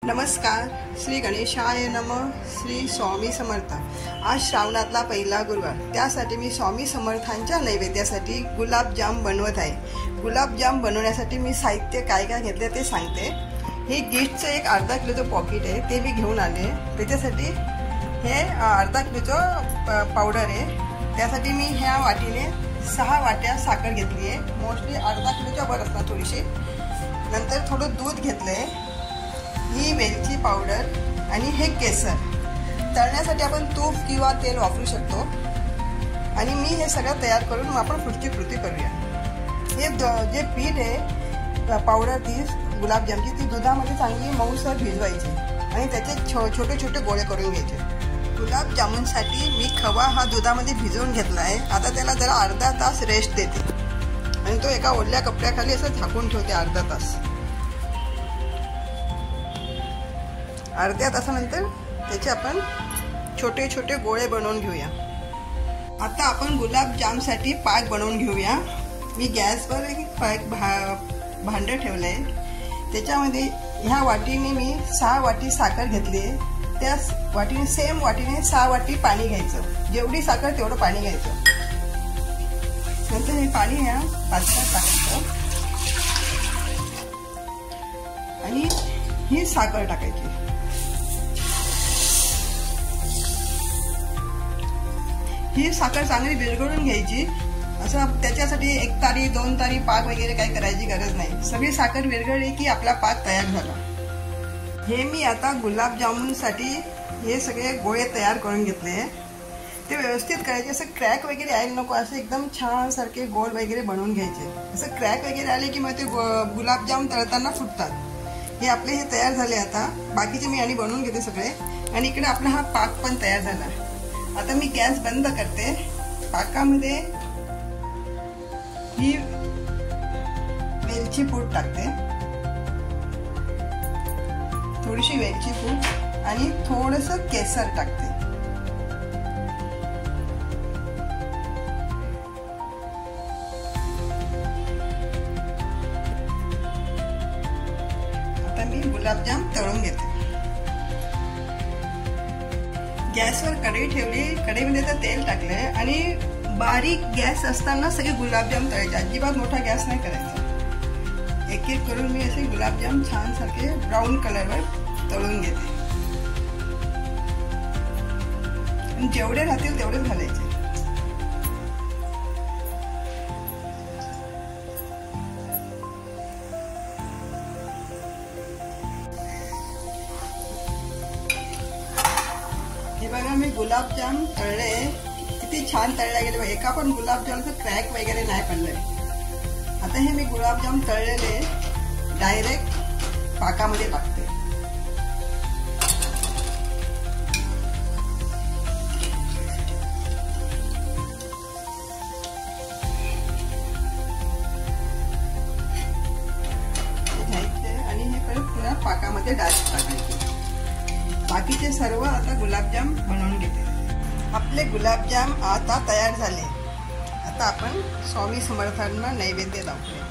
नमस्कार. श्री गणेशाय नमः. श्री स्वामी समर्थ. आज श्रावणातला पहिला गुरुवार, त्यासाठी मी स्वामी समर्थांच्या नैवेद्यासाठी गुलाबजाम बनवत आहे. गुलाबजाम बनवण्यासाठी मी साहित्य काय काय घेतले ते सांगते. हे गिफ्टचं एक अर्धा किलोचं पॉकेट आहे, ते मी घेऊन आले. त्याच्यासाठी हे अर्धा किलोचं पावडर आहे. त्यासाठी मी ह्या वाटीने 6 वाट्या साखर घेतली आहे. मोस्टली अर्धा किलोच्या वर असतात थोडीशी. नंतर थोडं दूध घेतलं आहे. ही वेलची पावडर आणि हे केसर. तळण्यासाठी आपण तूप किंवा तेल वापरू शकतो. आणि मी हे सगळं तयार करून आपण पुढची कृती करूया. हे जे पीठ आहे पावडर ती गुलाबजामची, ती दुधामध्ये चांगली मऊसर भिजवायची आणि त्याचे छोटे छोटे गोळे करून घ्यायचे. गुलाबजामुनसाठी मी खवा हा दुधामध्ये भिजवून घेतला आहे. आता त्याला जरा अर्धा तास रेस्ट देते आणि तो एका ओल्या कपड्याखाली असं झाकून ठेवते अर्धा तास. अर्ध्या तासानंतर त्याचे आपण छोटे छोटे गोळे बनवून घेऊया. आता आपण गुलाबजामसाठी पाक बनवून घेऊया. मी गॅसवर एक भांडं ठेवलं आहे. त्याच्यामध्ये ह्या वाटीने मी 6 वाटी साखर घेतली आहे. त्या वाटीने सेम वाटीने 6 वाटी पाणी घ्यायचं. जेवढी साखर तेवढं पाणी घ्यायचं. नंतर हे पाणी ह्या पात्रात टाकायचं आणि ही साखर टाकायची. ही साखर चांगली विरघळून घ्यायची. असं त्याच्यासाठी 1 तारी 2 तारी पाक वगैरे काही करायची गरज नाही. सगळी साखर विरघळली की आपला पाक तयार झाला. हे मी आता गुलाबजामुनसाठी हे सगळे गोळे तयार करून घेतले. ते व्यवस्थित करायचे. असं क्रॅक वगैरे यायला नको. असं एकदम छान सारखे गोल वगैरे बनवून घ्यायचे. असं क्रॅक वगैरे आले की मग ते गुलाबजाम तळताना फुटतात. हे आपले हे तयार झाले. आता बाकीचे मी आणि बनवून घेते सगळे. आणि इकडे आपला हा पाक पण तयार झाला. आता मी गॅस बंद करते. पाकामध्ये ही वेलची पूड टाकते. थोडीशी वेलची पूड आणि थोडंसं केसर टाकते. आता मी गुलाबजाम तळून घेते. गॅसवर कढई ठेवली. कढईमध्ये तर तेल टाकले आणि बारीक गॅस असताना सगळे गुलाबजाम तळायचे. अजिबात मोठा गॅस नाही करायचा. एक एक करून मी असे गुलाबजाम छान सारखे ब्राऊन कलरवर तळून घेते. आणि जेवढे राहतील तेवढेच घालायचे. हे बघा मी गुलाबजाम तळले. किती छान तळले गेले. एका पण गुलाबजामचं क्रॅक वगैरे नाही पडलंय. आता हे मी गुलाबजाम तळलेले डायरेक्ट पाकामध्ये टाकते. घ्यायचे आणि हे परत पुन्हा पाकामध्ये डायरेक्ट टाकायचे. बाकीचे सर्व आता गुलाबजाम बनवून घेते. आपले गुलाबजाम आता तयार झाले. आता आपण स्वामी समर्थांना नैवेद्य दाखवूया.